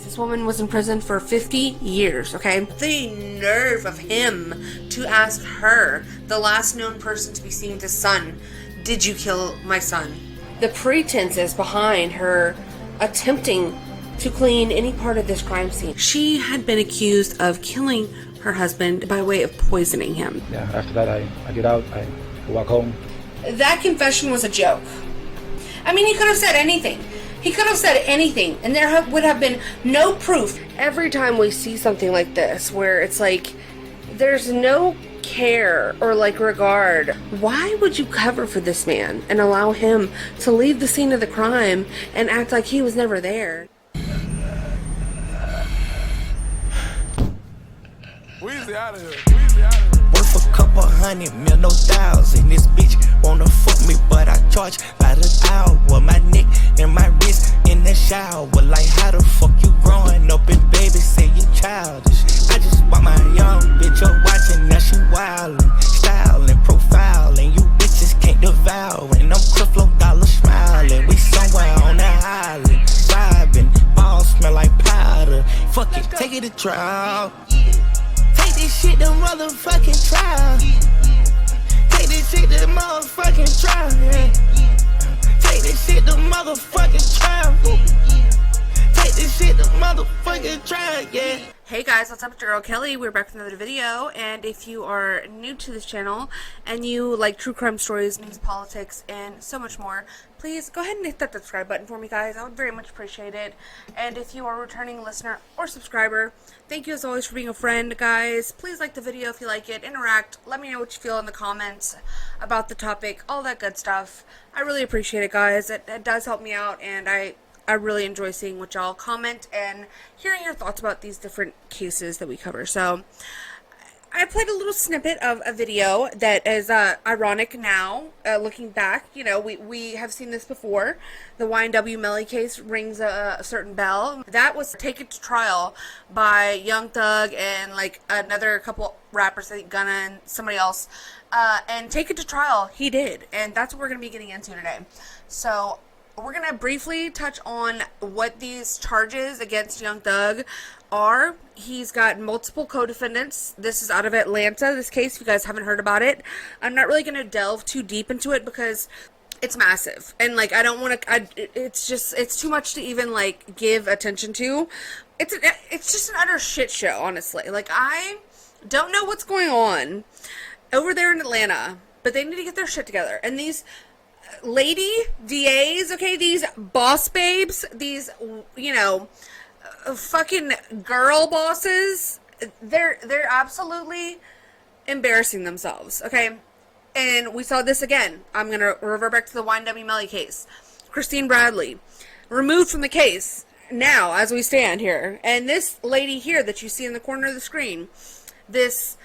This woman was in prison for 50 years, okay? The nerve of him to ask her, the last known person to be seen with his son, did you kill my son? The pretenses behind her attempting to clean any part of this crime scene. She had been accused of killing her husband by way of poisoning him. Yeah, after that I get out, I walk home. That confession was a joke. I mean, he could have said anything. He could have said anything, and there would have been no proof. Every time we see something like this, where it's like, there's no care or like regard, why would you cover for this man and allow him to leave the scene of the crime and act like he was never there? Weezy out of here. Weezy out of here. Worth a couple $100 million, no thousand. This bitch wanna fuck me, but I charge by the hour. My neck and my wrist in the shower. Like, how the fuck you growing up and baby say you childish? I just bought my young bitch up watching, now she wildin', styling, profiling. You bitches can't devour. And I'm Creflo Dollar smiling. We somewhere on that island, vibing. Balls smell like powder. Fuck it, take it to trial. This shit the motherfucking trial. Take this shit to the motherfucking trial. Take this shit to motherfucking trial. Take this shit to motherfucking trial, yeah. Hey guys, what's up? It's your girl Kelly. We're back with another video, and if you are new to this channel and you like true crime stories, news, politics, and so much more, please go ahead and hit that subscribe button for me, guys. I would very much appreciate it. And if you are a returning listener or subscriber, thank you as always for being a friend, guys. Please like the video if you like it, interact, let me know what you feel in the comments about the topic, all that good stuff. I really appreciate it, guys. It does help me out, and I really enjoy seeing what y'all comment and hearing your thoughts about these different cases that we cover. So, I played a little snippet of a video that is ironic now, looking back. You know, we have seen this before. The UNBECOMING case rings a certain bell. That was taken to trial by Young Thug and like another couple rappers, I think Gunna and somebody else, and take it to trial. He did, and that's what we're going to be getting into today. So, we're going to briefly touch on what these charges against Young Thug are. He's got multiple co-defendants. This is out of Atlanta, this case, if you guys haven't heard about it. I'm not really going to delve too deep into it because it's massive. And, like, I don't want to, it's too much to even, like, give attention to. It's just an utter shit show, honestly. Like, I don't know what's going on over there in Atlanta, but they need to get their shit together. And these lady DAs, okay, these boss babes, these, you know, fucking girl bosses, they're absolutely embarrassing themselves, okay? And we saw this again. I'm going to revert back to the UNBECOMING case. Christine Bradley, removed from the case now as we stand here. And this lady here that you see in the corner of the screen, this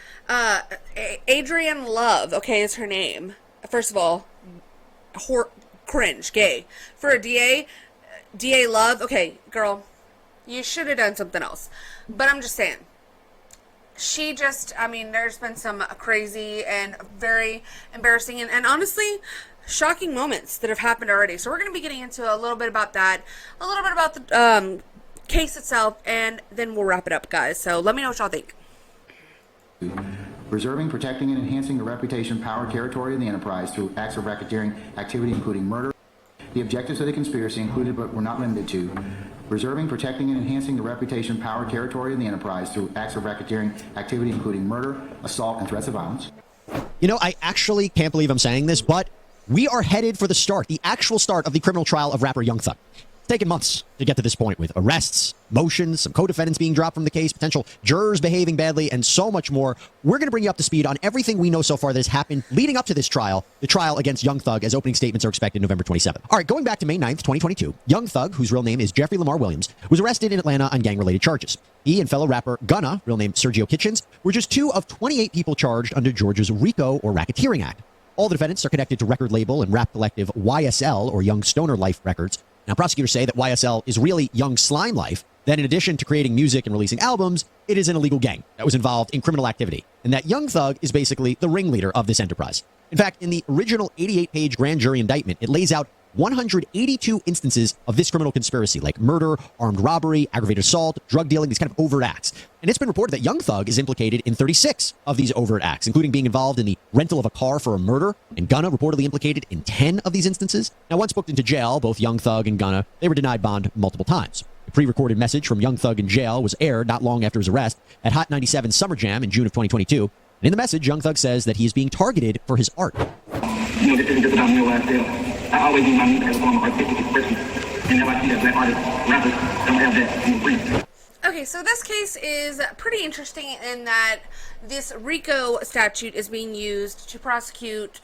Adrienne Love, okay, is her name. First of all, cringe, gay. For a DA Love, okay, girl, you should have done something else. But I'm just saying, she just, I mean, there's been some crazy and very embarrassing and honestly shocking moments that have happened already. So we're going to be getting into a little bit about that, a little bit about the case itself, and then we'll wrap it up, guys. So let me know what y'all think. Preserving, protecting, and enhancing the reputation, power, territory of the enterprise through acts of racketeering activity, including murder. The objectives of the conspiracy included but were not limited to preserving, protecting, and enhancing the reputation, power, territory of the enterprise through acts of racketeering activity, including murder, assault, and threats of violence. You know, I actually can't believe I'm saying this, but we are headed for the start, the actual start of the criminal trial of rapper Young Thug. It's taken months to get to this point with arrests, motions, some co-defendants being dropped from the case, potential jurors behaving badly, and so much more. We're going to bring you up to speed on everything we know so far that has happened leading up to this trial, the trial against Young Thug, as opening statements are expected November 27th. All right, going back to May 9th, 2022, Young Thug, whose real name is Jeffrey Lamar Williams, was arrested in Atlanta on gang-related charges. He and fellow rapper Gunna, real name Sergio Kitchens, were just two of 28 people charged under Georgia's Rico or Racketeering Act. All the defendants are connected to record label and rap collective YSL, or Young Stoner Life Records. Now, prosecutors say that YSL is really Young Slime Life, that in addition to creating music and releasing albums, it is an illegal gang that was involved in criminal activity, and that Young Thug is basically the ringleader of this enterprise. In fact, in the original 88-page grand jury indictment, it lays out 182 instances of this criminal conspiracy, like murder, armed robbery, aggravated assault, drug dealing, these kind of overt acts. And it's been reported that Young Thug is implicated in 36 of these overt acts, including being involved in the rental of a car for a murder, and Gunna reportedly implicated in 10 of these instances. Now, once booked into jail, both Young Thug and Gunna, they were denied bond multiple times. A pre-recorded message from Young Thug in jail was aired not long after his arrest at Hot 97 Summer Jam in June of 2022. And in the message, Young Thug says that he is being targeted for his art. This isn't just about me or what I feel. I always use my music as a form of artistic expression. And now I see that black artists, rappers, don't have that in the breed. Okay, so this case is pretty interesting in that this Rico statute is being used to prosecute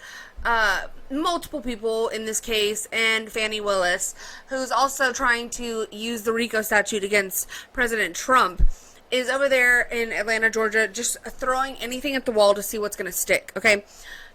multiple people in this case, and Fannie Willis, who's also trying to use the Rico statute against President Trump, is over there in Atlanta, Georgia, just throwing anything at the wall to see what's going to stick, okay?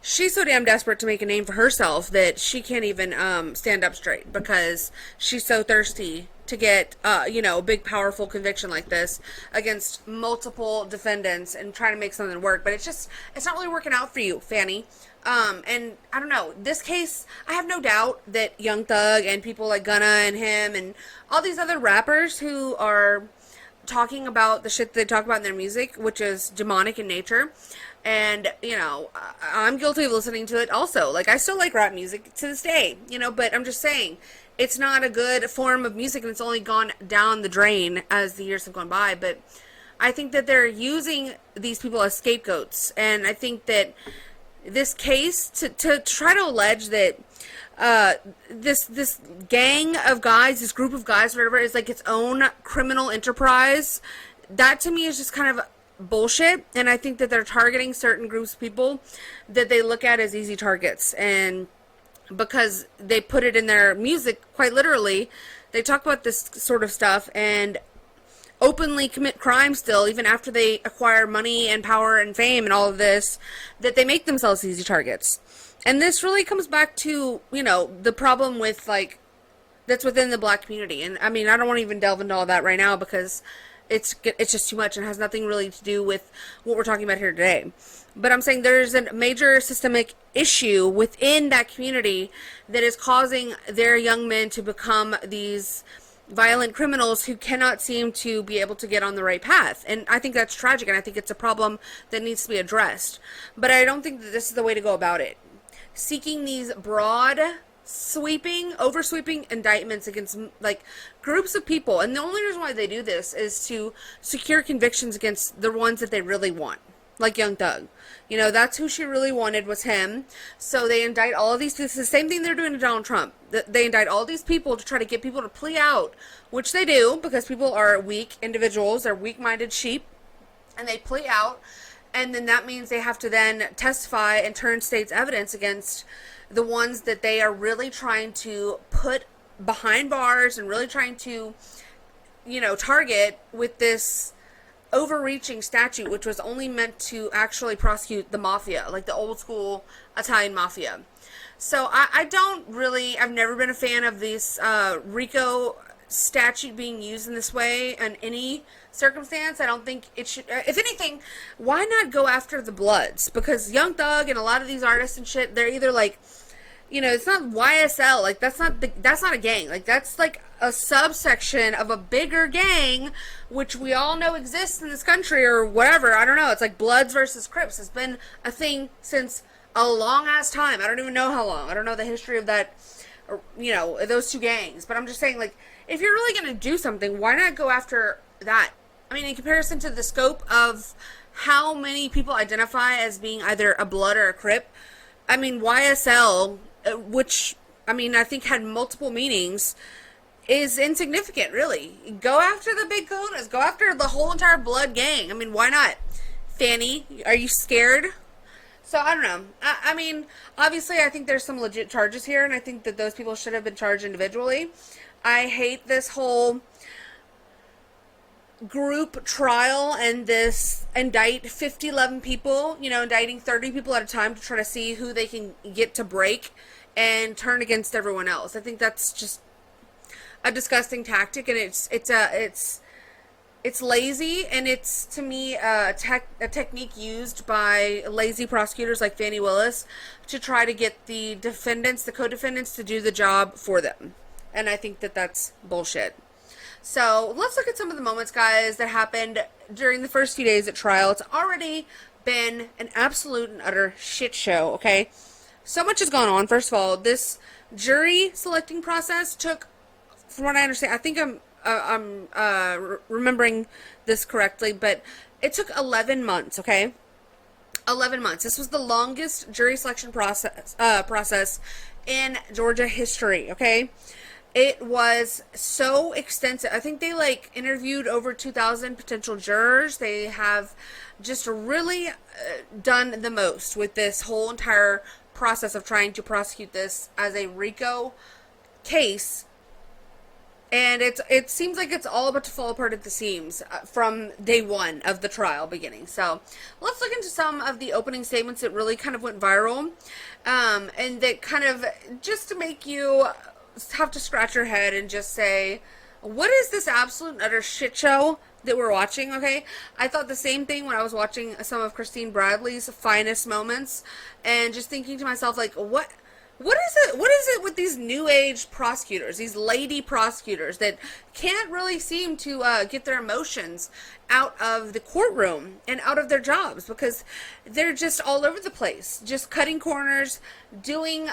She's so damn desperate to make a name for herself that she can't even stand up straight because she's so thirsty to get, a big, powerful conviction like this against multiple defendants and trying to make something work. But it's not really working out for you, Fannie. And I don't know, this case, I have no doubt that Young Thug and people like Gunna and him and all these other rappers who are talking about the shit they talk about in their music, which is demonic in nature. And, I'm guilty of listening to it also. Like, I still like rap music to this day, but I'm just saying, it's not a good form of music and it's only gone down the drain as the years have gone by. But I think that they're using these people as scapegoats. And I think that this case, to try to allege that this gang of guys, this group of guys, whatever, is like its own criminal enterprise, that to me is just kind of bullshit. And I think that they're targeting certain groups of people that they look at as easy targets, and because they put it in their music quite literally, they talk about this sort of stuff and openly commit crime still, even after they acquire money and power and fame and all of this, that they make themselves easy targets. And this really comes back to, the problem with, that's within the black community. And I mean, I don't want to even delve into all that right now because it's just too much and has nothing really to do with what we're talking about here today. But I'm saying there's a major systemic issue within that community that is causing their young men to become these violent criminals who cannot seem to be able to get on the right path. And I think that's tragic, and I think it's a problem that needs to be addressed. But I don't think that this is the way to go about it. Seeking these broad, oversweeping indictments against groups of people, and the only reason why they do this is to secure convictions against the ones that they really want, like Young Thug. That's who she really wanted, was him. So they indict all of these. This is the same thing they're doing to Donald Trump. They indict all these people to try to get people to plea out, which they do because people are weak individuals, they're weak-minded sheep, and they plea out. And then that means they have to then testify and turn state's evidence against the ones that they are really trying to put behind bars and really trying to, target with this overreaching statute, which was only meant to actually prosecute the mafia, like the old school Italian mafia. So I've never been a fan of this Rico statute being used in this way in any circumstance. I don't think it should. If anything, why not go after the Bloods? Because Young Thug and a lot of these artists and shit, they're either it's not YSL. That's not a gang. That's a subsection of a bigger gang, which we all know exists in this country or whatever. I don't know. It's like Bloods versus Crips. It's been a thing since a long ass time. I don't even know how long. I don't know the history of that, those two gangs. But I'm just saying, if you're really going to do something, why not go after that? I mean, in comparison to the scope of how many people identify as being either a Blood or a Crip, I mean, YSL, which, I think had multiple meanings, is insignificant, really. Go after the big kahunas. Go after the whole entire Blood gang. I mean, why not? Fannie, are you scared? So, I don't know. I mean, obviously, I think there's some legit charges here, and I think that those people should have been charged individually. I hate this whole group trial and this indict 11 people, indicting 30 people at a time to try to see who they can get to break and turn against everyone else. I think that's just a disgusting tactic, and it's it's lazy, and it's, to me, a technique used by lazy prosecutors like Fannie Willis to try to get the defendants, the co-defendants, to do the job for them. And I think that that's bullshit. So let's look at some of the moments, guys, that happened during the first few days at trial. It's already been an absolute and utter shit show, okay? So much has gone on. First of all, this jury selecting process took, from what I understand, I think I'm remembering this correctly, but it took 11 months, okay? 11 months. This was the longest jury selection process in Georgia history, okay? It was so extensive. I think they, like, interviewed over 2,000 potential jurors. They have just really done the most with this whole entire process of trying to prosecute this as a Rico case. And it seems like it's all about to fall apart at the seams from day one of the trial beginning. So let's look into some of the opening statements that really kind of went viral. And that kind of, just to make you have to scratch your head and just say, what is this absolute and utter shit show that we're watching, okay? I thought the same thing when I was watching some of Christine Bradley's finest moments, and just thinking to myself, like, what is it with these new age prosecutors, these lady prosecutors that can't really seem to get their emotions out of the courtroom and out of their jobs, because they're just all over the place, just cutting corners, doing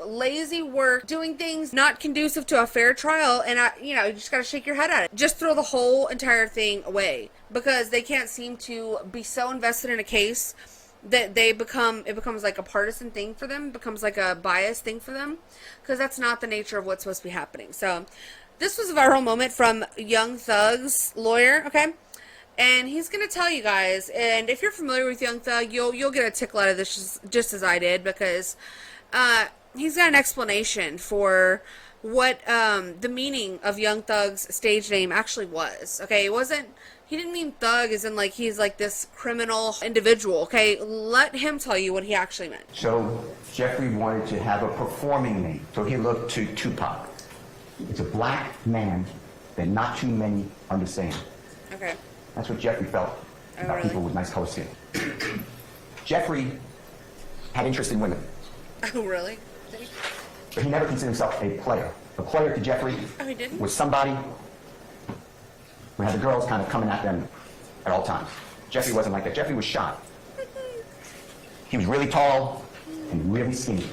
lazy work, doing things not conducive to a fair trial, and you just gotta shake your head at it. Just throw the whole entire thing away, because they can't seem to be so invested in a case that it becomes like a partisan thing for them, becomes like a biased thing for them, because that's not the nature of what's supposed to be happening. So this was a viral moment from Young Thug's lawyer, okay? And he's going to tell you guys, and if you're familiar with Young Thug, you'll get a tickle out of this just as I did, because he's got an explanation for what the meaning of Young Thug's stage name actually was, okay? He didn't mean thug as in, like, he's like this criminal individual, okay? Let him tell you what he actually meant. So Jeffrey wanted to have a performing name, so he looked to Tupac. It's a black man that not too many understand. Okay. That's what Jeffrey felt about really? people with nice color skin. Jeffrey had interest in women. Oh, really? But he never considered himself a player. A player to Jeffrey he didn't? was somebody who had the girls kind of coming at them at all times. Jeffrey wasn't like that. Jeffrey was shy. He was really tall and really skinny.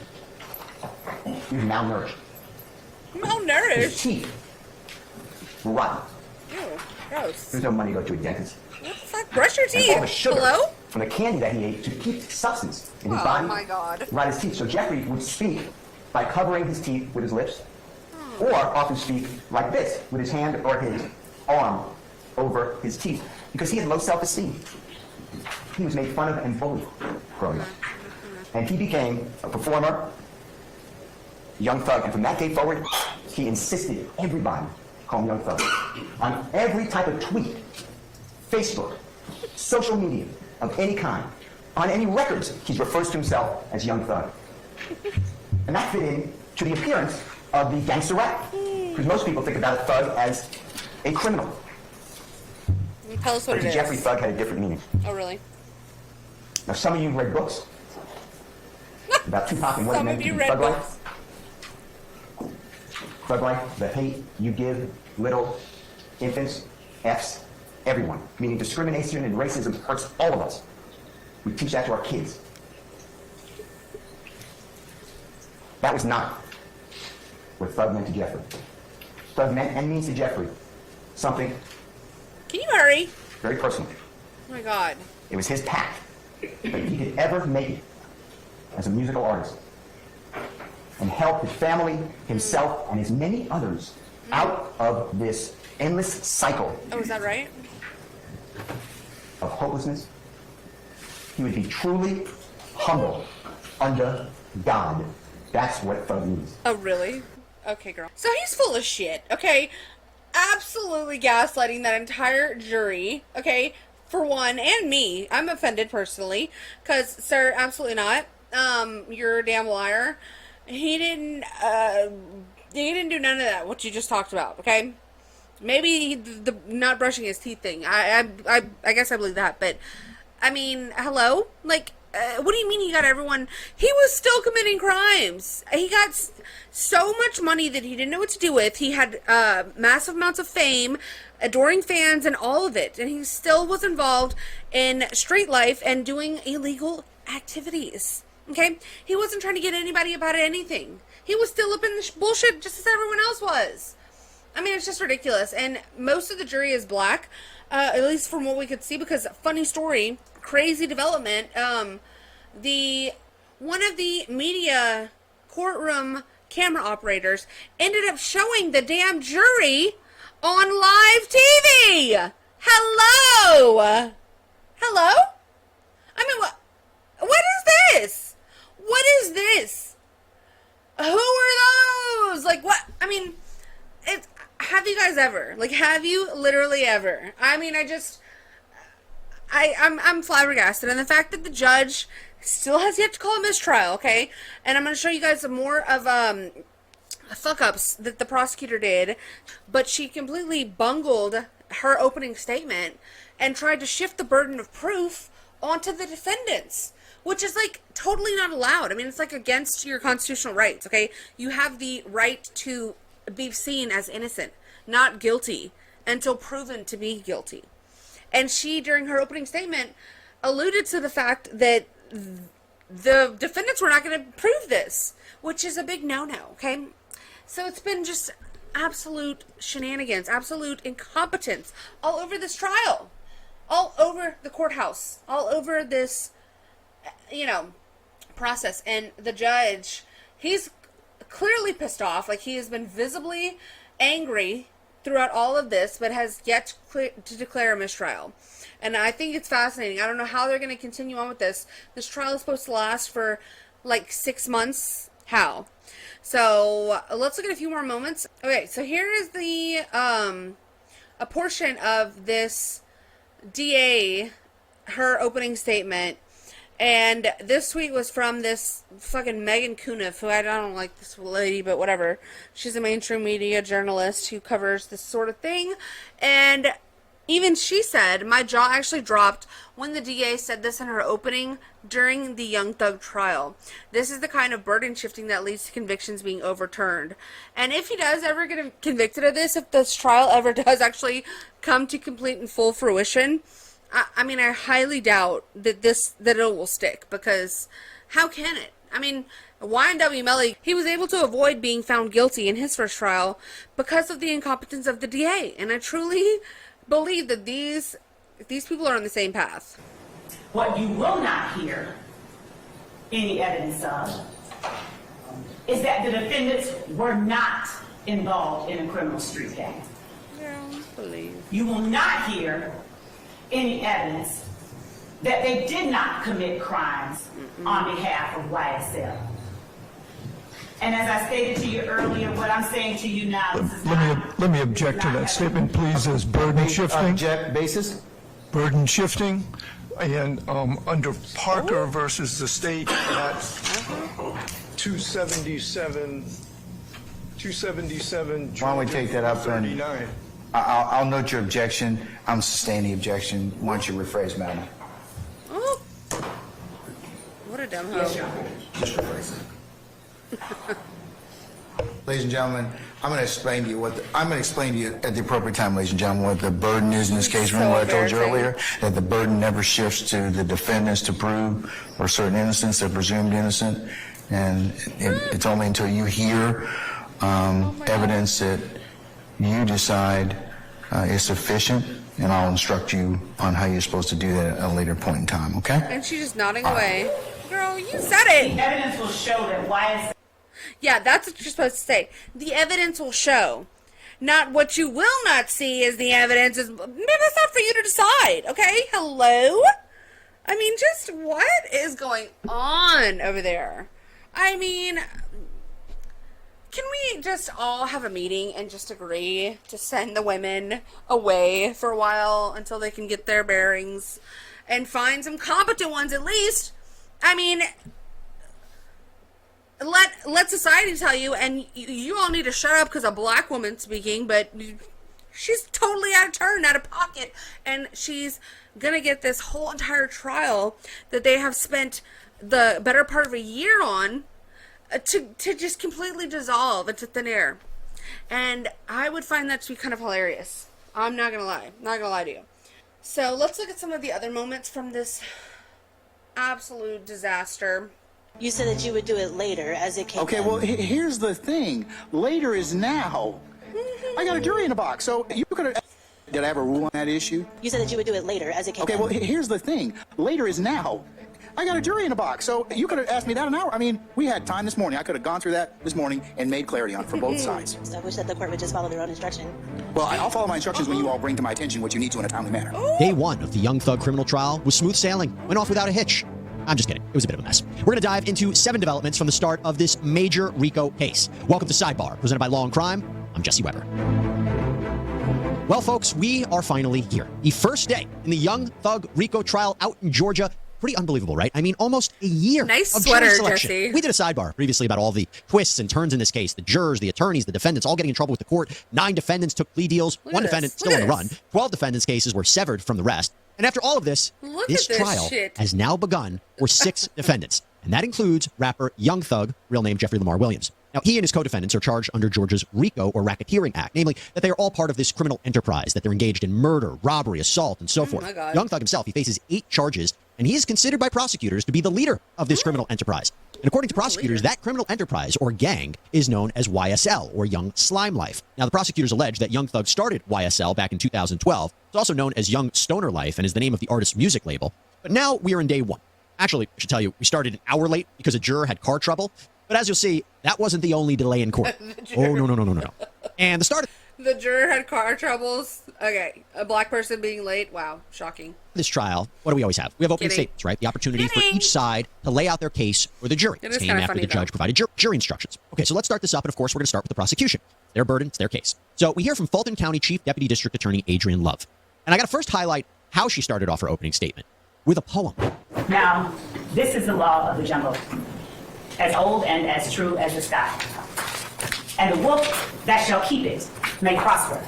He was malnourished. His Malnourished? teeth were rotten. Ew, gross. There's no money to go to a dentist. What the fuck? Brush your And all the teeth. sugar Hello? from the candy that he ate to keep substance in his Oh, body. my God. Right his teeth. So Jeffrey would speak by covering his teeth with his lips, or often speak like this with his hand or his arm over his teeth, because he had low self-esteem. He was made fun of and bullied growing up. And he became a performer, Young Thug, and from that day forward, he insisted everybody call him Young Thug. On every type of tweet, Facebook, social media of any kind, on any records, he refers to himself as Young Thug. And that fit in to the appearance of the gangster rap, because most people think about a thug as a criminal. Tell us what But it to is. Jeffrey, thug had a different meaning. Oh, really? Now, some of you read books about Tupac and what it Some meant of to you be read thug books. life. Thug life, the hate you give little infants, Fs, everyone. Meaning discrimination and racism hurts all of us. We teach that to our kids. That was not what thug meant to Jeffrey. Thug meant and means to Jeffrey something Can you hurry? very personal. Oh, my God. It was his path that he could ever make it as a musical artist and help his family, himself, and his many others out of this endless cycle Oh, is that right? of hopelessness. He would be truly humble under God. That's what thug means. Oh, really? Okay, girl. So he's full of shit, okay? Absolutely gaslighting that entire jury, okay? For one, and me. I'm offended personally, because, sir, absolutely not. You're a damn liar. He didn't do none of that, what you just talked about, okay? Maybe the not brushing his teeth thing. I guess I believe that. But, I mean, hello? Like, what do you mean he got everyone? He was still committing crimes. He got so much money that he didn't know what to do with. He had massive amounts of fame, adoring fans, and all of it. And he still was involved in street life and doing illegal activities. Okay? He wasn't trying to get anybody about anything. He was still up in the bullshit just as everyone else was. I mean, it's just ridiculous. And most of the jury is black, at least from what we could see, because funny story, crazy development, one of the media courtroom camera operators ended up showing the damn jury on live TV. Hello? Hello? I mean, what is this? What is this? Who are those? Like, what? I mean, have you guys ever? Like, have you literally ever? I mean, I'm flabbergasted. And the fact that the judge still has yet to call a mistrial, okay? And I'm going to show you guys some more of fuck-ups that the prosecutor did. But she completely bungled her opening statement and tried to shift the burden of proof onto the defendants, which is, like, totally not allowed. I mean, it's, like, against your constitutional rights, okay? You have the right to be seen as innocent, not guilty, until proven to be guilty. And she, during her opening statement, alluded to the fact that the defendants were not going to prove this, which is a big no-no, okay? So it's been just absolute shenanigans, absolute incompetence all over this trial, all over the courthouse, all over this, process. And the judge, he's clearly pissed off. Like, he has been visibly angry throughout all of this, but has yet to declare a mistrial. And I think it's fascinating. I don't know how they're going to continue on with this. This trial is supposed to last for like 6 months. How? So let's look at a few more moments. Okay, so here is the a portion of this DA, her opening statement. And this tweet was from this fucking Megan Cuniff, who I don't like this lady, but whatever. She's a mainstream media journalist who covers this sort of thing. And even she said, my jaw actually dropped when the DA said this in her opening during the Young Thug trial. This is the kind of burden shifting that leads to convictions being overturned. And if he does ever get convicted of this, if this trial ever does actually come to complete and full fruition, I mean, I highly doubt that it will stick, because how can it? I mean, YNW Melly, he was able to avoid being found guilty in his first trial because of the incompetence of the DA, and I truly believe that these people are on the same path. What you will not hear any evidence of is that the defendants were not involved in a criminal street gang. Yeah, I believe. You will not hear any evidence that they did not commit crimes on behalf of YSL. And as I stated to you earlier, what I'm saying to you now, this is let me object to that statement, please, as burden shifting. Object basis? Burden shifting, and under Parker versus the state at 277. Why don't we take that up and 39. I'll note your objection. I'm sustaining the objection. Why don't you rephrase, madam? Oh, what a dumb hoe. Just rephrase it. Ladies and gentlemen, I'm going to explain to you at the appropriate time, ladies and gentlemen, what the burden is in this case. Remember what I told you earlier, that the burden never shifts to the defendants to prove or certain innocence, they're presumed innocent, and it's only until you hear evidence that you decide is sufficient, and I'll instruct you on how you're supposed to do that at a later point in time, okay? And she's just nodding away. Girl, you said it! the evidence will show that YSL. Yeah, that's what you're supposed to say. The evidence will show. Not what you will not see is the evidence. That's not for you to decide, okay? Hello? I mean, just what is going on over there? I mean, can we just all have a meeting and just agree to send the women away for a while until they can get their bearings and find some competent ones at least? I mean, let society tell you, and you all need to shut up because a black woman's speaking, but She's totally out of turn, out of pocket, and she's gonna get this whole entire trial that they have spent the better part of a year on to just completely dissolve into thin air. And I would find that to be kind of hilarious. I'm not gonna lie. Not gonna lie to you. So let's look at some of the other moments from this absolute disaster. You said that you would do it later as it came Okay, up. well, here's the thing. Later is now. I got a jury in the box, so you could have... Did I have a rule on that issue? You said that you would do it later as it came Okay, up. well, here's the thing. Later is now. I got a jury in the box, so you could have asked me that an hour. I mean, we had time this morning. I could have gone through that this morning and made clarity on it for both sides. So I wish that the court would just follow their own instruction. Well, I'll follow my instructions when you all bring to my attention what you need to in a timely manner. Day one of the Young Thug criminal trial was smooth sailing. Went off without a hitch. I'm just kidding. It was a bit of a mess. We're going to dive into 7 developments from the start of this major Rico case. Welcome to Sidebar, presented by Law and Crime. I'm Jesse Weber. Well, folks, we are finally here. The first day in the Young Thug Rico trial out in Georgia. Pretty unbelievable, right? I mean, almost a year nice of sweater, jury selection. Jesse. We did a sidebar previously about all the twists and turns in this case. The jurors, the attorneys, the defendants, all getting in trouble with the court. 9 defendants took plea deals. Look 1 at defendant this. still Look on the at run. this. 12 defendants' cases were severed from the rest. And after all of this, Look this at this trial shit. has now begun for 6 defendants. And that includes rapper Young Thug, real name Jeffrey Lamar Williams. Now, he and his co-defendants are charged under Georgia's RICO, or Racketeering Act, namely that they are all part of this criminal enterprise, that they're engaged in murder, robbery, assault, and so forth. my God. Young Thug himself, he faces 8 charges, and he is considered by prosecutors to be the leader of this criminal enterprise. And according to prosecutors, that criminal enterprise, or gang, is known as YSL, or Young Slime Life. Now, the prosecutors allege that Young Thug started YSL back in 2012. It's also known as Young Stoner Life and is the name of the artist's music label. But now we are in day 1. Actually, I should tell you, we started an hour late because a juror had car trouble. But as you'll see, that wasn't the only delay in court. Oh, no. And the start of The juror had car troubles. Okay, a black person being late. Wow, shocking. this trial, what do we always have? We have opening Kidding. statements, right? The opportunity for Kidding. each side to lay out their case for the jury. It is Came kinda after funny, the judge though. provided jury instructions. Okay, so let's start this up, and of course, we're going to start with the prosecution. Their burden, it's their case. So we hear from Fulton County Chief Deputy District Attorney Adrian Love. And I got to first highlight how she started off her opening statement with a poem. Now, this is the law of the jungle, as old and as true as the sky. And the wolf that shall keep it may prosper,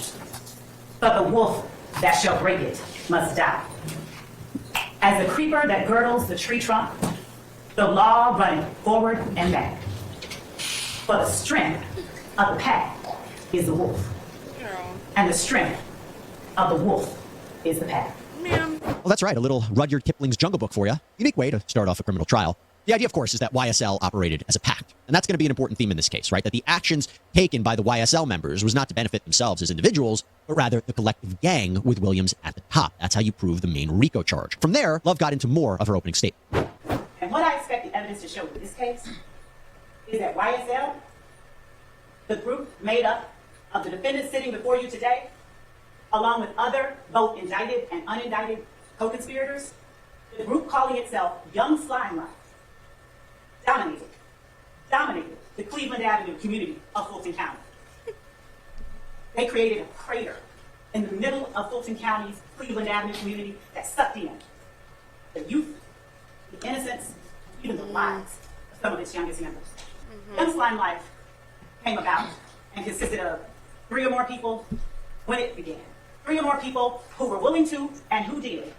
but the wolf that shall break it must die. As the creeper that girdles the tree trunk, the law running forward and back. But the strength of the pack is the wolf, and the strength of the wolf is the pack. Well, that's right. A little Rudyard Kipling's Jungle Book for you. Unique way to start off a criminal trial. The idea, of course, is that YSL operated as a pact. And that's going to be an important theme in this case, right? That the actions taken by the YSL members was not to benefit themselves as individuals, but rather the collective gang with Williams at the top. That's how you prove the main RICO charge. From there, Love got into more of her opening statement. And what I expect the evidence to show in this case is that YSL, the group made up of the defendants sitting before you today, along with other both indicted and unindicted co-conspirators, the group calling itself Young Slime Life, dominated the Cleveland Avenue community of Fulton County. They created a crater in the middle of Fulton County's Cleveland Avenue community that sucked in the youth, the innocence, even the lives of some of its youngest members. Young Slime Life came about and consisted of 3 or more people when it began. 3 or more people who were willing to and who did.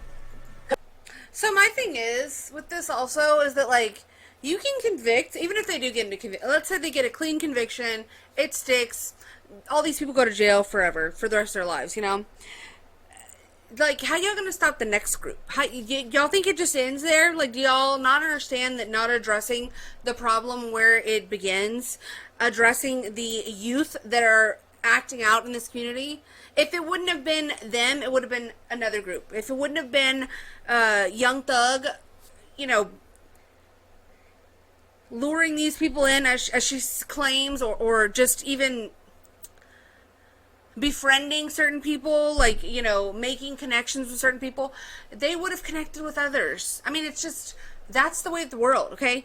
So my thing is, with this also, is that, like, you can convict, even if they do get into conviction, let's say they get a clean conviction, it sticks, all these people go to jail forever, for the rest of their lives, you know? Like, how y'all gonna stop the next group? Y'all think it just ends there? Like, do y'all not understand that not addressing the problem where it begins, addressing the youth that are acting out in this community? If it wouldn't have been them, it would have been another group. If it wouldn't have been Young Thug, you know, luring these people in, as she claims, or just even befriending certain people, like, you know, making connections with certain people, they would have connected with others. I mean, it's just, that's the way of the world, okay?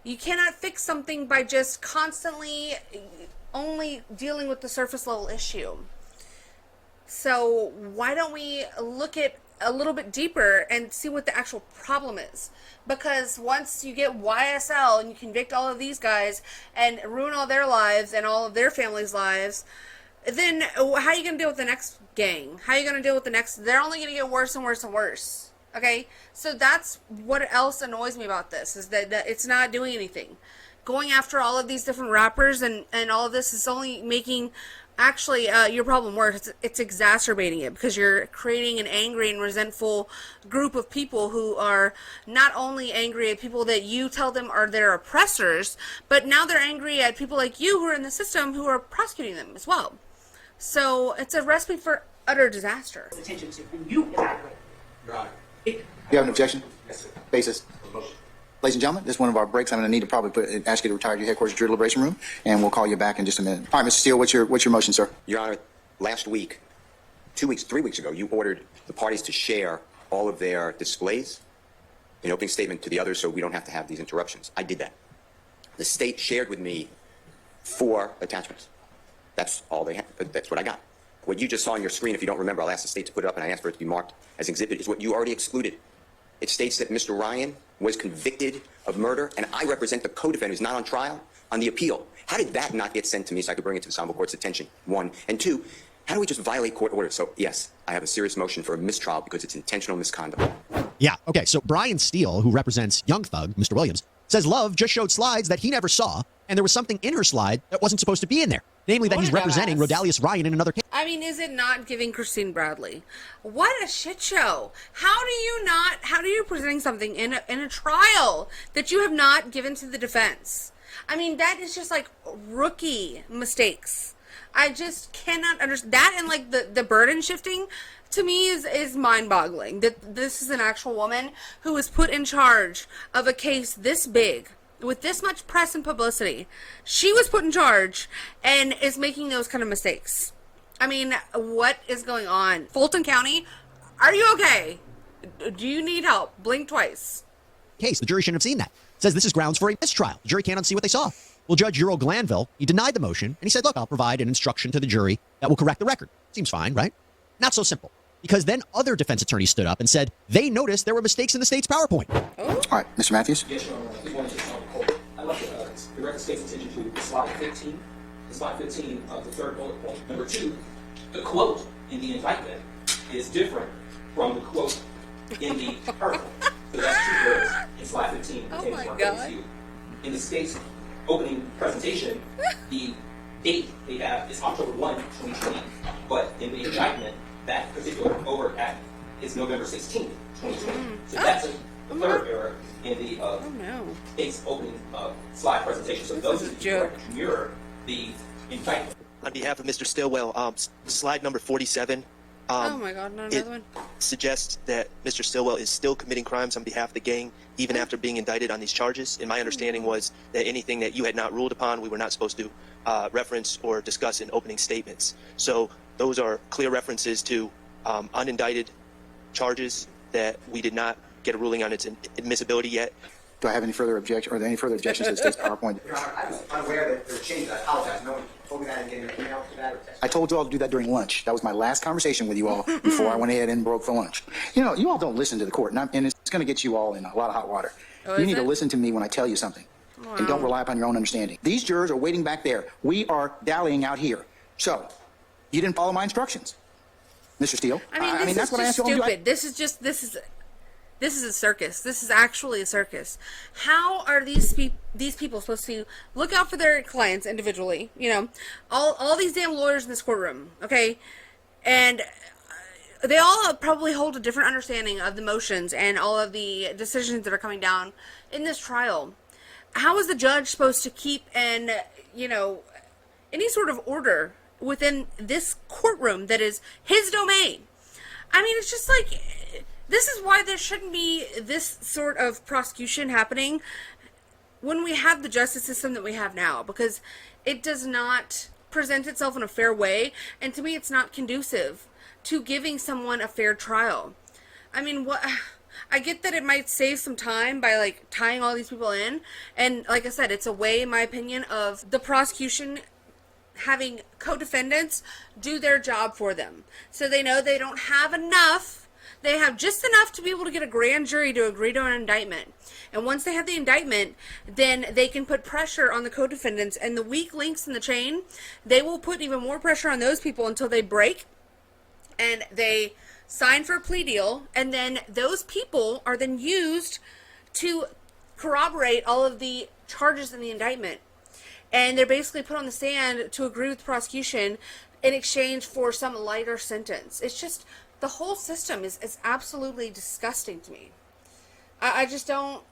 You cannot fix something by just constantly only dealing with the surface level issue. So why don't we look at a little bit deeper and see what the actual problem is? Because once you get YSL and you convict all of these guys and ruin all their lives and all of their families' lives, then how are you going to deal with the next gang? How are you going to deal with the next? They're only going to get worse and worse and worse. Okay? So that's what else annoys me about this, is that it's not doing anything. Going after all of these different rappers and all of this is only making actually your problem worse. It's exacerbating it, because you're creating an angry and resentful group of people who are not only angry at people that you tell them are their oppressors, but now they're angry at people like you who are in the system who are prosecuting them as well. So it's a recipe for utter disaster. Attention to, and you evaluate. Your Honor. You have an objection? Yes, sir. Basis? Ladies and gentlemen, this is one of our breaks. I'm going to need to probably ask you to retire to your headquarters jury deliberation room, and we'll call you back in just a minute. All right, Mr. Steele, what's your motion, sir? Your Honor, last week, 2 weeks, 3 weeks ago, you ordered the parties to share all of their displays, an opening statement to the others, so we don't have to have these interruptions. I did that. The state shared with me 4 attachments. That's all they had. That's what I got. What you just saw on your screen, if you don't remember, I'll ask the state to put it up, and I asked for it to be marked as exhibit, is what you already excluded. It states that Mr. Ryan was convicted of murder, and I represent the co-defendant who's not on trial on the appeal. How did that not get sent to me so I could bring it to the Ensemble Court's attention? 1. And 2, how do we just violate court orders? So, yes, I have a serious motion for a mistrial because it's intentional misconduct. Yeah, okay, so Brian Steele, who represents Young Thug, Mr. Williams, says Love just showed slides that he never saw, and there was something in her slide that wasn't supposed to be in there. Namely, that he's representing Rodalius Ryan in another case. I mean, is it not giving Christine Bradley? What a shit show. How are you presenting something in a trial that you have not given to the defense? I mean, that is just like rookie mistakes. I just cannot understand that, and like the burden shifting to me is mind-boggling. That this is an actual woman who was put in charge of a case this big, with this much press and publicity. She was put in charge and is making those kind of mistakes. I mean, what is going on? Fulton County, are you okay? Do you need help? Blink twice. Case, the jury shouldn't have seen that. Says this is grounds for a mistrial. The jury can't unsee what they saw. Well, Judge Earl Glanville, he denied the motion, and he said, look, I'll provide an instruction to the jury that will correct the record. Seems fine, right? Not so simple. Because then other defense attorneys stood up and said they noticed there were mistakes in the state's PowerPoint. All right, Mr. Matthews? Yes, Your Honor. I just wanted to I'd like to direct the state's attention to slide 15. Slide 15 of the third bullet point. Number 2, the quote in the indictment is different from the quote in the article. So that's 2 errors in slide 15. Oh my God. In the state's opening presentation, the date they have is October 1, 2020. But in the indictment, that particular overt act is November 16, 2020. So that's a third error in the state's opening slide presentation. So those are correct mirror the indictment. On behalf of Mr. Stillwell, slide number 47. Oh my God, not another one. Suggests that Mr. Stillwell is still committing crimes on behalf of the gang, even after being indicted on these charges. And my understanding was that anything that you had not ruled upon, we were not supposed to reference or discuss in opening statements. So those are clear references to unindicted charges that we did not get a ruling on its admissibility yet. Do I have any further objection, or are there any further objections to the state's PowerPoint? Your Honor, I was unaware that there were changes. I apologize. No one told me that and gave me an email to that or text. I told you all to do that during lunch. That was my last conversation with you all before I went ahead and broke for lunch. You know, you all don't listen to the court, and it's going to get you all in a lot of hot water. Oh, you need to listen to me when I tell you something, and don't rely upon your own understanding. These jurors are waiting back there. We are dallying out here. So, you didn't follow my instructions, Mr. Steele. I mean, this is just stupid. This is a circus. This is actually a circus. How are these people supposed to look out for their clients individually? You know, all these damn lawyers in this courtroom, okay? And they all probably hold a different understanding of the motions and all of the decisions that are coming down in this trial. How is the judge supposed to keep any sort of order within this courtroom that is his domain? I mean, it's just like, this is why there shouldn't be this sort of prosecution happening when we have the justice system that we have now, because it does not present itself in a fair way, and to me it's not conducive to giving someone a fair trial. I mean, I get that it might save some time by like tying all these people in, and like I said, it's a way, in my opinion, of the prosecution having co-defendants do their job for them, so they know they don't have enough They have just enough to be able to get a grand jury to agree to an indictment. And once they have the indictment, then they can put pressure on the co-defendants, and the weak links in the chain, they will put even more pressure on those people until they break and they sign for a plea deal, and then those people are then used to corroborate all of the charges in the indictment. And they're basically put on the stand to agree with the prosecution in exchange for some lighter sentence. It's just, the whole system is absolutely disgusting to me. I just don't,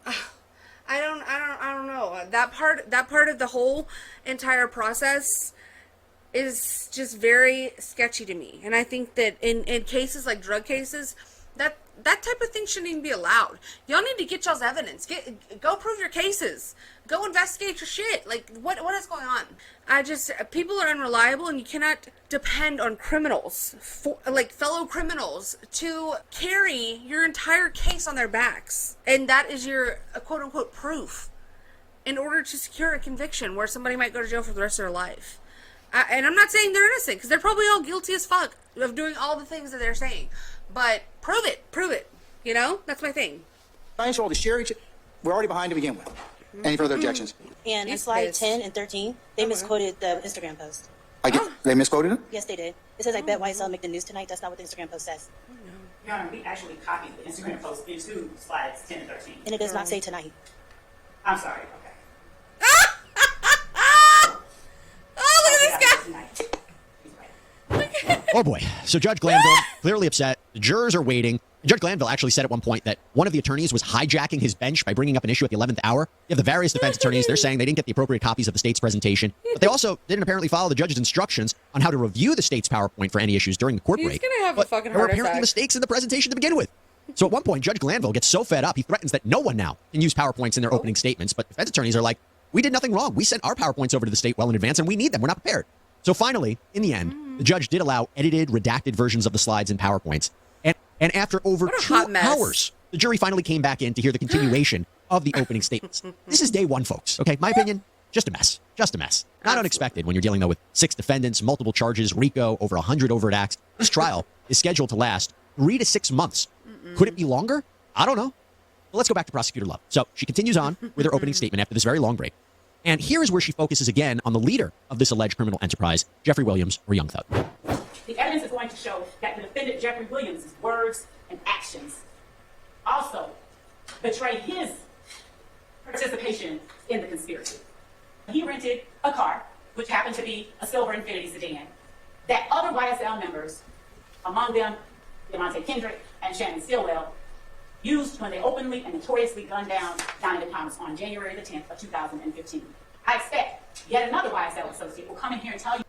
I don't know. That part of the whole entire process is just very sketchy to me. And I think that in cases like drug cases, that type of thing shouldn't even be allowed. Y'all need to get y'all's evidence. Go prove your cases. Go investigate your shit. Like, what is going on? People are unreliable, and you cannot depend on criminals, like fellow criminals, to carry your entire case on their backs. And that is your quote-unquote proof in order to secure a conviction where somebody might go to jail for the rest of their life. And I'm not saying they're innocent, because they're probably all guilty as fuck of doing all the things that they're saying. But prove it. You know? That's my thing. Financial, the Sherry, we're already behind to begin with. Any further objections? And in slide 10 and 13, they misquoted the Instagram post. They misquoted it? Yes, they did. It says, I bet YSL make the news tonight. That's not what the Instagram post says. Your Honor, we actually copied the Instagram post into slides 10 and 13. And it does not say tonight. I'm sorry, okay. Oh, look at this guy! Oh boy. So Judge Glanville, clearly upset. The jurors are waiting. Judge Glanville actually said at one point that one of the attorneys was hijacking his bench by bringing up an issue at the 11th hour. You have the various defense attorneys. They're saying they didn't get the appropriate copies of the state's presentation. But they also didn't apparently follow the judge's instructions on how to review the state's PowerPoint for any issues during the court break. He's gonna have a fucking there were heart apparently attack. mistakes in the presentation to begin with. So at one point, Judge Glanville gets so fed up, he threatens that no one now can use PowerPoints in their opening statements. But defense attorneys are like, we did nothing wrong. We sent our PowerPoints over to the state well in advance, and we need them. We're not prepared. So finally, in the end, the judge did allow edited, redacted versions of the slides and PowerPoints. And after over 2 hours, the jury finally came back in to hear the continuation of the opening statements. This is day one, folks. Okay, my opinion, just a mess. Just a mess. Not unexpected when you're dealing, though, with 6 defendants, multiple charges, Rico, over 100 overt acts. This trial is scheduled to last 3 to 6 months. Could it be longer? I don't know. Well, let's go back to Prosecutor Love. So she continues on with her opening statement after this very long break. And here is where she focuses again on the leader of this alleged criminal enterprise, Jeffrey Williams, or Young Thug. The evidence is going to show that the defendant Jeffrey Williams' words and actions also betray his participation in the conspiracy. He rented a car, which happened to be a silver Infiniti sedan, that other YSL members, among them Demonte Kendrick and Shannon Stillwell, used when they openly and notoriously gunned down Donnie Thomas on January the 10th of 2015. I expect yet another YSL associate will come in here and tell you.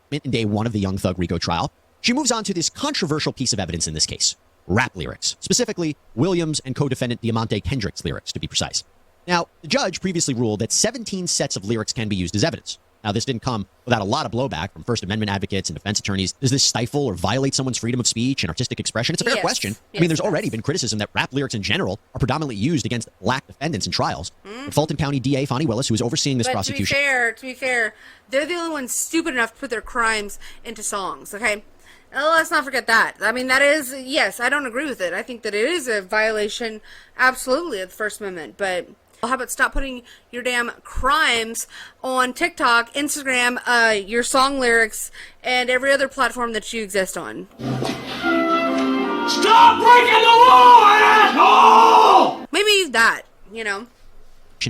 In day one of the Young Thug Rico trial, she moves on to this controversial piece of evidence in this case, rap lyrics, specifically Williams and co-defendant Demonte Kendrick's lyrics, to be precise. Now, the judge previously ruled that 17 sets of lyrics can be used as evidence. Now, this didn't come without a lot of blowback from First Amendment advocates and defense attorneys. Does this stifle or violate someone's freedom of speech and artistic expression? It's a fair question. I mean, there's already been criticism that rap lyrics in general are predominantly used against black defendants in trials. But Fulton County DA Fonnie Willis, who is overseeing this prosecution. To be fair, they're the only ones stupid enough to put their crimes into songs, okay? Let's not forget that. I mean, that is, yes, I don't agree with it. I think that it is a violation, absolutely, of the First Amendment, but how about stop putting your damn crimes on TikTok, Instagram, your song lyrics, and every other platform that you exist on. Stop breaking the law, asshole! Maybe that, you know.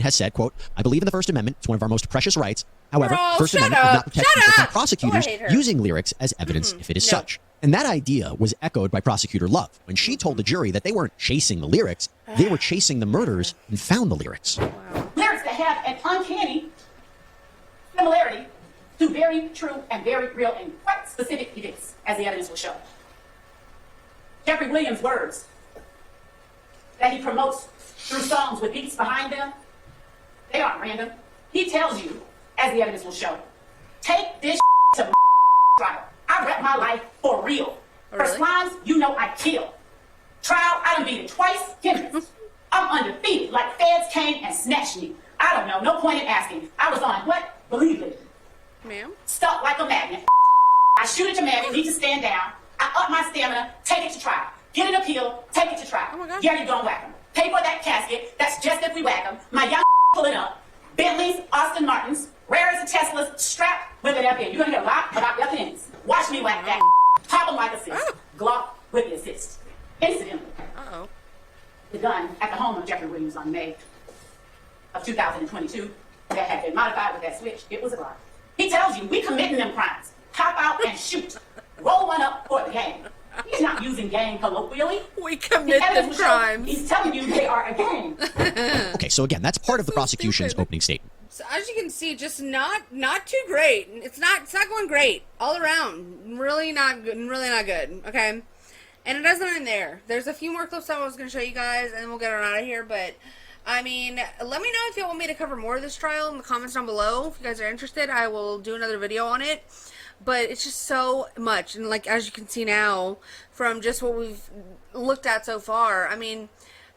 Has said, quote, I believe in the First Amendment. It's one of our most precious rights. However, Girl, First shut Amendment does up, not protect shut people from up. prosecutors Oh, I hate her. using lyrics as evidence if it is such. And that idea was echoed by Prosecutor Love when she told the jury that they weren't chasing the lyrics, they were chasing the murderers and found the lyrics. Lyrics that have an uncanny similarity to very true and very real and quite specific events, as the evidence will show. Jeffrey Williams' words that he promotes through songs with beats behind them, they aren't random. He tells you, as the evidence will show, take this to trial. I rep my life for real. For slimes, you know I kill. Trial, I done beat it twice. Kendrick, I'm undefeated, like feds came and snatched me. I don't know, no point in asking. I was on what? Believe it. Ma'am? Stuck like a magnet. I shoot at your man, you need to stand down. I up my stamina, take it to trial. get an appeal, take it to trial. Oh my God. Yeah, you gonna whack them. Pay for that casket. That's just if we whack them. My young pull it up. Bentleys, Aston Martins, rares and Teslas, strap with an FN. You're gonna hear a lot about FNs. Watch me whack that. Top them like assist. Glock with the assist. Incidentally, the gun at the home of Jeffrey Williams on May of 2022 that had been modified with that switch, it was a Glock. He tells you, we committing them crimes. Hop out and shoot. Roll one up for the gang. He's not using gang colloquially. We commit them crimes. He's telling you they are a gang. Okay, so again, that's part of the prosecution's opening statement. So as you can see, just not too great. It's not going great all around. Really not good. Really not good. Okay, and it doesn't end there. There's a few more clips I was going to show you guys, and then we'll get on out of here. But I mean, let me know if you want me to cover more of this trial in the comments down below. If you guys are interested, I will do another video on it. But it's just so much, and like as you can see now from just what we've looked at so far, I mean,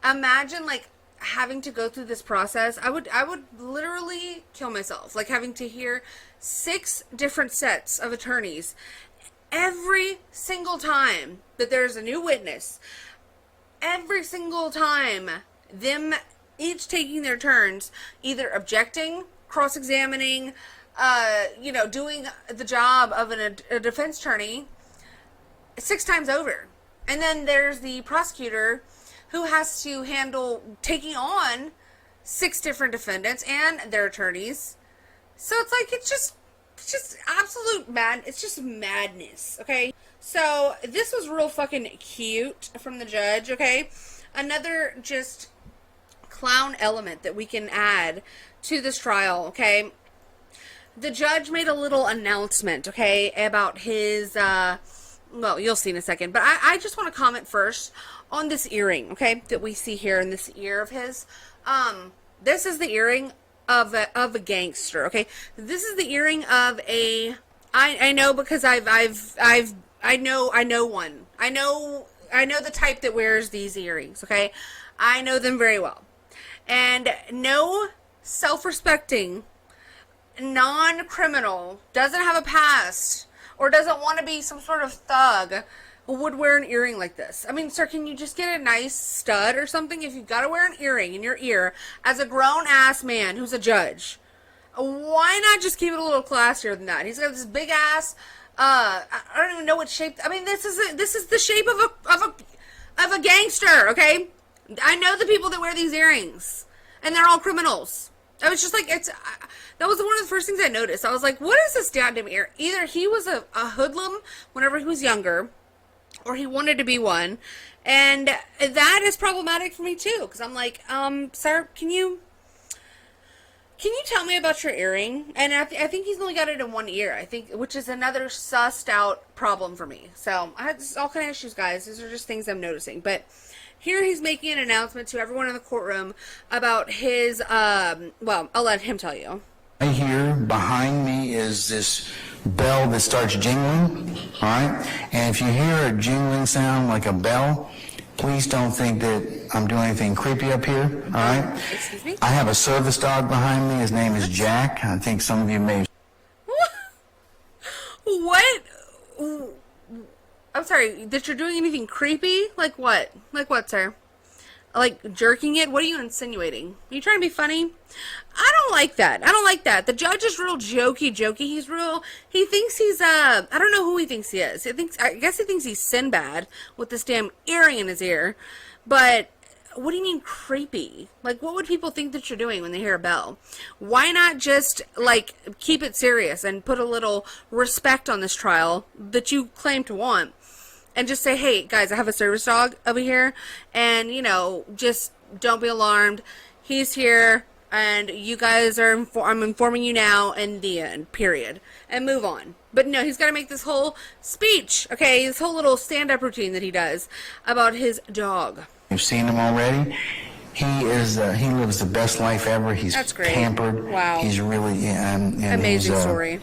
imagine like having to go through this process. I would literally kill myself, like having to hear 6 different sets of attorneys every single time that there's a new witness. Every single time, them each taking their turns, either objecting, cross-examining, you know, doing the job of a defense attorney 6 times over. And then there's the prosecutor who has to handle taking on 6 different defendants and their attorneys. So it's like, it's just absolute it's just madness, okay? So this was real fucking cute from the judge, okay? Another just clown element that we can add to this trial, okay? The judge made a little announcement, okay, about his, well, you'll see in a second, but I just want to comment first on this earring, okay, that we see here in this ear of his. This is the earring of a gangster, okay? This is the earring of a, I know because I know one. I know the type that wears these earrings, okay? I know them very well. And no self-respecting non-criminal, doesn't have a past, or doesn't want to be some sort of thug, would wear an earring like this. I mean, sir, can you just get a nice stud or something? If you've got to wear an earring in your ear as a grown-ass man who's a judge, why not just keep it a little classier than that? He's got this big-ass, I don't even know what shape, I mean, this is the shape of a gangster, okay? I know the people that wear these earrings, and they're all criminals. I was just like, that was one of the first things I noticed. I was like, what is this goddamn ear? Either he was a hoodlum whenever he was younger, or he wanted to be one, and that is problematic for me too, because I'm like, sir, can you tell me about your earring? And I think he's only got it in one ear, I think, which is another sussed out problem for me. So I had all kind of issues, guys. These are just things I'm noticing, but here he's making an announcement to everyone in the courtroom about his, well, I'll let him tell you. Right here behind me is this bell that starts jingling, all right? And if you hear a jingling sound like a bell, please don't think that I'm doing anything creepy up here, all right? Excuse me? I have a service dog behind me. His name is Jack. I think some of you may... What? I'm sorry, that you're doing anything creepy? Like what? Like what, sir? Like jerking it? What are you insinuating? Are you trying to be funny? I don't like that. I don't like that. The judge is real jokey. He's real, he thinks he's, I don't know who he thinks he is. I guess he thinks he's Sinbad with this damn earring in his ear. But what do you mean creepy? Like, what would people think that you're doing when they hear a bell? Why not just, like, keep it serious and put a little respect on this trial that you claim to want? And just say, hey, guys, I have a service dog over here, and, you know, just don't be alarmed. He's here, and you guys are, I'm informing you now, and the end, period. And move on. But no, he's got to make this whole speech, okay, this whole little stand-up routine that he does about his dog. You've seen him already. He lives the best life ever. He's That's great. pampered. Wow. He's really, and amazing story.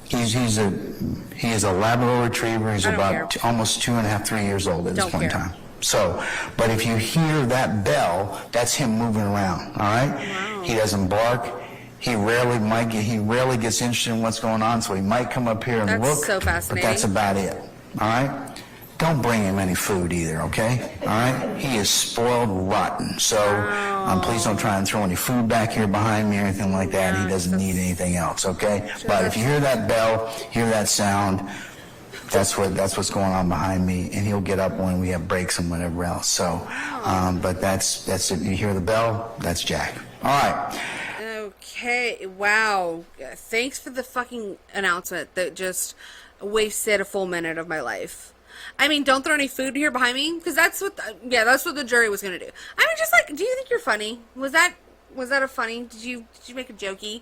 He is a Labrador Retriever. He's about almost 2.5, 3 years old at this point in time. So, but if you hear that bell, that's him moving around. All right. Wow. He doesn't bark. He rarely gets interested in what's going on. So he might come up here and look. So fascinating. But that's about it. All right. don't bring him any food either, okay? All right? He is spoiled rotten. So please don't try and throw any food back here behind me or anything like that. He doesn't need anything else, okay? But if you hear that bell, hear that sound, that's what's going on behind me, and he'll get up when we have breaks and whatever else. So, but that's it. You hear the bell, that's Jack. All right. Okay, wow. Thanks for the fucking announcement that just wasted a full minute of my life. I mean, don't throw any food here behind me, because that's what the jury was gonna do. I mean, just like, do you think you're funny? Was that a funny? Did you make a jokey?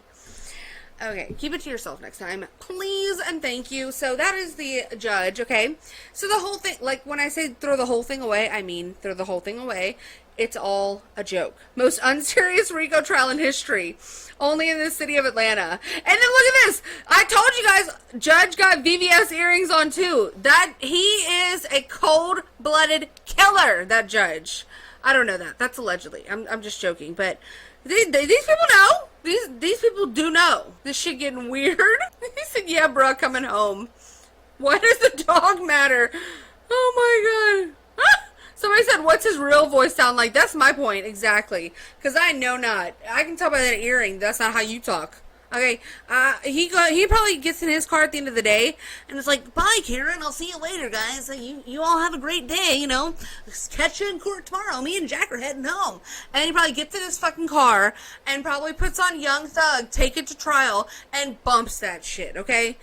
Okay, keep it to yourself next time, please and thank you. So that is the judge, okay? So the whole thing, like when I say throw the whole thing away, I mean throw the whole thing away. It's all a joke. Most unserious Rico trial in history. Only in the city of Atlanta. And then look at this. I told you guys, judge got VVS earrings on too. That he is a cold-blooded killer, that judge. I don't know that. That's allegedly. I'm just joking, but these people know. These people do know. This shit getting weird. He said, yeah, bruh, coming home. Why does the dog matter? Oh my god. Somebody said, what's his real voice sound like? That's my point, exactly. Because I know not. I can tell by that earring, that's not how you talk. Okay, he probably gets in his car at the end of the day, and it's like, bye, Karen, I'll see you later, guys. You all have a great day, you know. Catch you in court tomorrow. Me and Jack are heading home. And he probably gets in his fucking car, and probably puts on Young Thug, Take It to Trial, and bumps that shit, okay?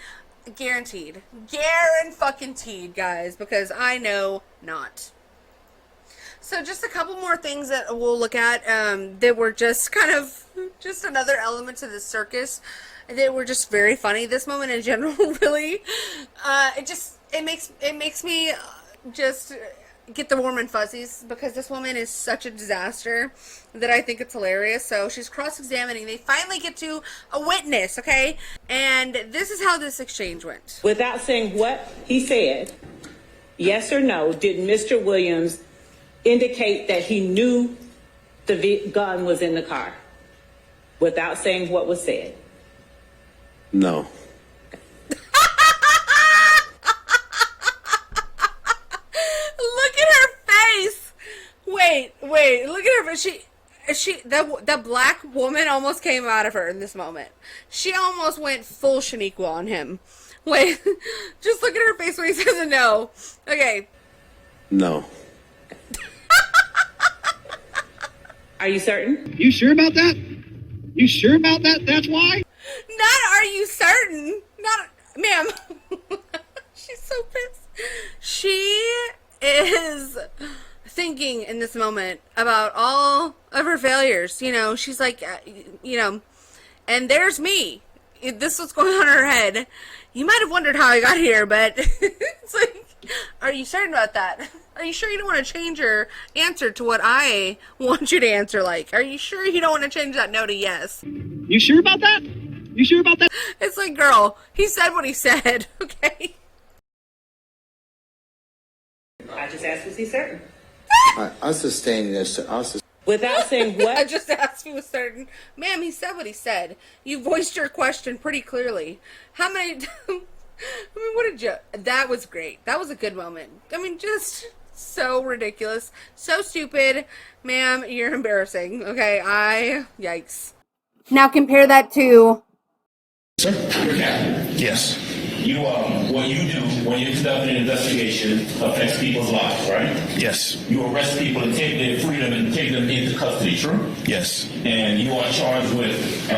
Guaranteed. Guaranteed, guys, because I know not. So just a couple more things that we'll look at that were just kind of just another element to the circus. They were just very funny. This moment in general, really, it makes me just get the warm and fuzzies, because this woman is such a disaster that I think it's hilarious. So she's cross-examining. They finally get to a witness, okay? And this is how this exchange went. Without saying what he said, yes or no, did Mr. Williams indicate that he knew the gun was in the car? Without saying what was said. No. Look at her face. Wait, look at her face. That black woman almost came out of her in this moment. She almost went full Shaniqua on him. Wait, just look at her face when he says a no. Okay. No. Are you certain? You sure about that? You sure about that? That's why? Not are you certain? Not, ma'am. She's so pissed. She is thinking in this moment about all of her failures. You know, she's like, you know, and there's me. This is what's going on in her head. You might have wondered how I got here, but it's like, are you certain about that? Are you sure you don't want to change your answer to what I want you to answer like? Are you sure you don't want to change that no to yes? You sure about that? You sure about that? It's like, girl, he said what he said, okay? I just asked, was he certain? I sustain this. Without saying what? I just asked if he was certain. Ma'am, he said what he said. You voiced your question pretty clearly. How many... I mean, what a joke. That was great. That was a good moment. I mean, just so ridiculous. So stupid. Ma'am, you're embarrassing. Okay, yikes. Now compare that to... Sir? Yes. You, what you do when you conduct an investigation affects people's lives, right? Yes. You arrest people and take their freedom and take them into custody, true? Yes. And you are charged with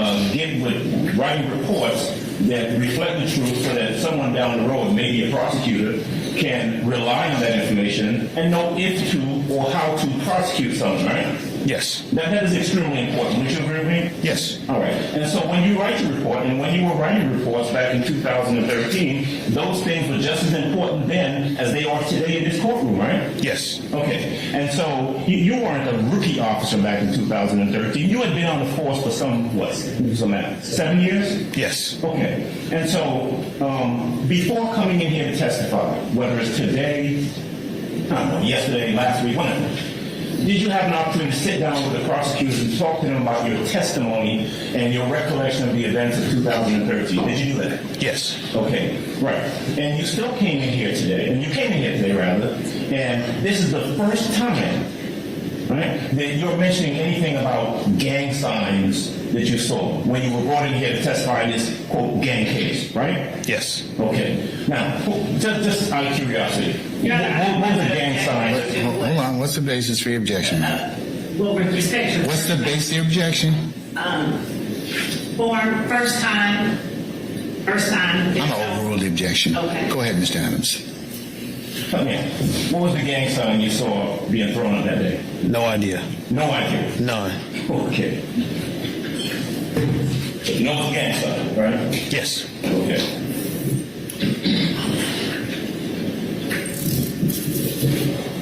writing reports that reflect the truth so that someone down the road, maybe a prosecutor, can rely on that information and know if to or how to prosecute someone, right? Yes. That is extremely important. Would you agree with me? Yes. All right. And so when you write your report, and when you were writing reports back in 2013, those things were just as important then as they are today in this courtroom, right? Yes. Okay. And so you weren't a rookie officer back in 2013. You had been on the force for some 7 years? Yes. Okay. And so before coming in here to testify, whether it's today, I don't know, yesterday, last week, whatever, did you have an opportunity to sit down with the prosecutors and talk to them about your testimony and your recollection of the events of 2013? Did you do that? Yes. Okay, right. And you still came in here today, and you came in here today, rather, and this is the first time, right, that you're mentioning anything about gang signs that you saw when you were brought in here to testify in this, quote, gang case, right? Yes. Okay. Now, just out of curiosity, what was the gang sign? Hold on. What's the basis for your objection, ma'am? Well, with respect to What's the basis of your objection? form, first time. I'm going to overrule the objection. Okay. Go ahead, Mr. Adams. What was the gang sign you saw being thrown on that day? No idea. No idea? None. Okay. You know the gang sign, right? Yes. Okay.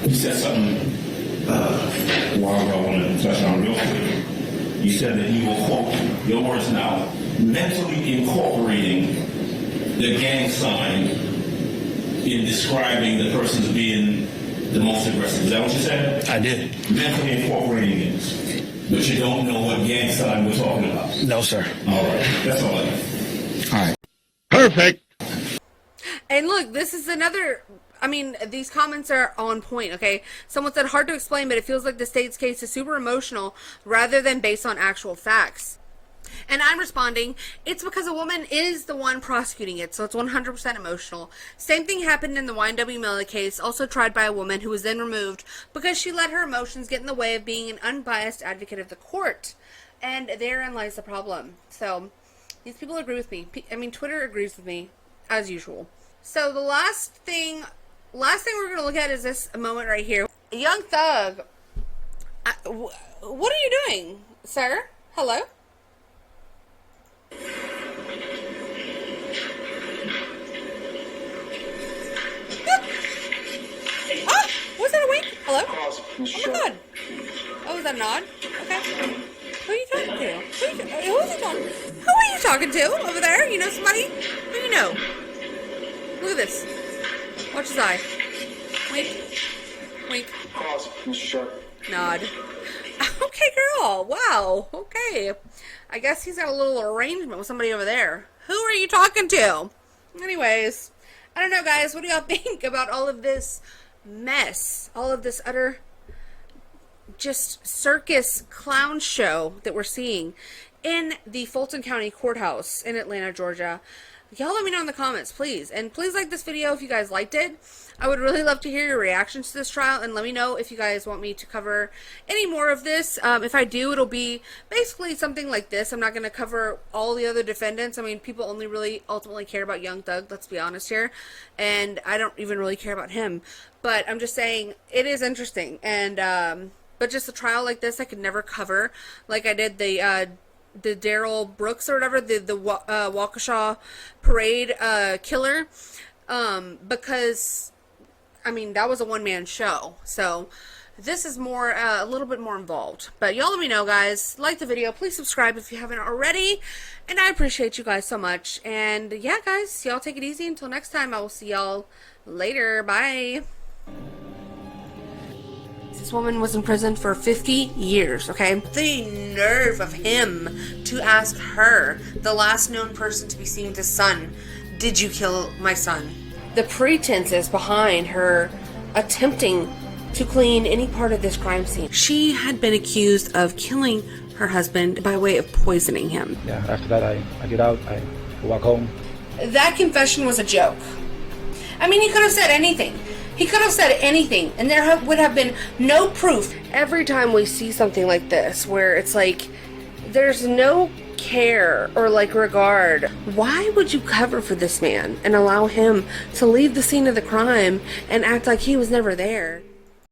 You said something while I wanted to touch on real quick. You said that you will, quote, your words now, mentally incorporating the gang sign in describing the person as being the most aggressive. Is that what you said? I did. Mentally incorporating it. But you don't know what gang sign we're talking about. No, sir. All right. That's all I have. All right. Perfect. And look, this is another, I mean, these comments are on point, okay? Someone said, hard to explain, but it feels like the state's case is super emotional rather than based on actual facts. And I'm responding, it's because a woman is the one prosecuting it, so it's 100% emotional. Same thing happened in the YNW Miller case, also tried by a woman who was then removed because she let her emotions get in the way of being an unbiased advocate of the court. And therein lies the problem. So, these people agree with me. I mean, Twitter agrees with me, as usual. So, the last thing we're going to look at is this moment right here. Young Thug, what are you doing, sir? Hello? Oh, was that a wink? Hello? Oh my god. Oh, was that a nod? Okay. Who are you talking to? Who is he talking to? Who are you talking to over there? You know somebody? Who do you know? Look at this. Watch his eye. Wink. Wink. Pause, Mr. Sharp. Nod. Okay, girl. Wow. Okay. I guess he's got a little arrangement with somebody over there. Who are you talking to? Anyways, I don't know, guys. What do y'all think about all of this mess? All of this utter just circus clown show that we're seeing in the Fulton County Courthouse in Atlanta, Georgia. Y'all let me know in the comments, please. And please like this video if you guys liked it. I would really love to hear your reactions to this trial, and let me know if you guys want me to cover any more of this. If I do, it'll be basically something like this. I'm not going to cover all the other defendants. I mean, people only really ultimately care about Young Thug, let's be honest here. And I don't even really care about him. But I'm just saying, it is interesting. And, but just a trial like this, I could never cover like I did the Daryl Brooks or whatever, the Waukesha parade killer, because I mean that was a one-man show, so this is more a little bit more involved. But y'all let me know, guys. Like the video, please subscribe if you haven't already, and I appreciate you guys so much. And yeah, guys, y'all take it easy. Until next time, I will see y'all later. Bye. This woman was in prison for 50 years, okay? The nerve of him to ask her, the last known person to be seen with his son, did you kill my son? The pretenses behind her attempting to clean any part of this crime scene. She had been accused of killing her husband by way of poisoning him. Yeah, after that I get out, I walk home. That confession was a joke. I mean, he could have said anything. He could have said anything, and there would have been no proof. Every time we see something like this, where it's like, there's no care or like regard, why would you cover for this man and allow him to leave the scene of the crime and act like he was never there?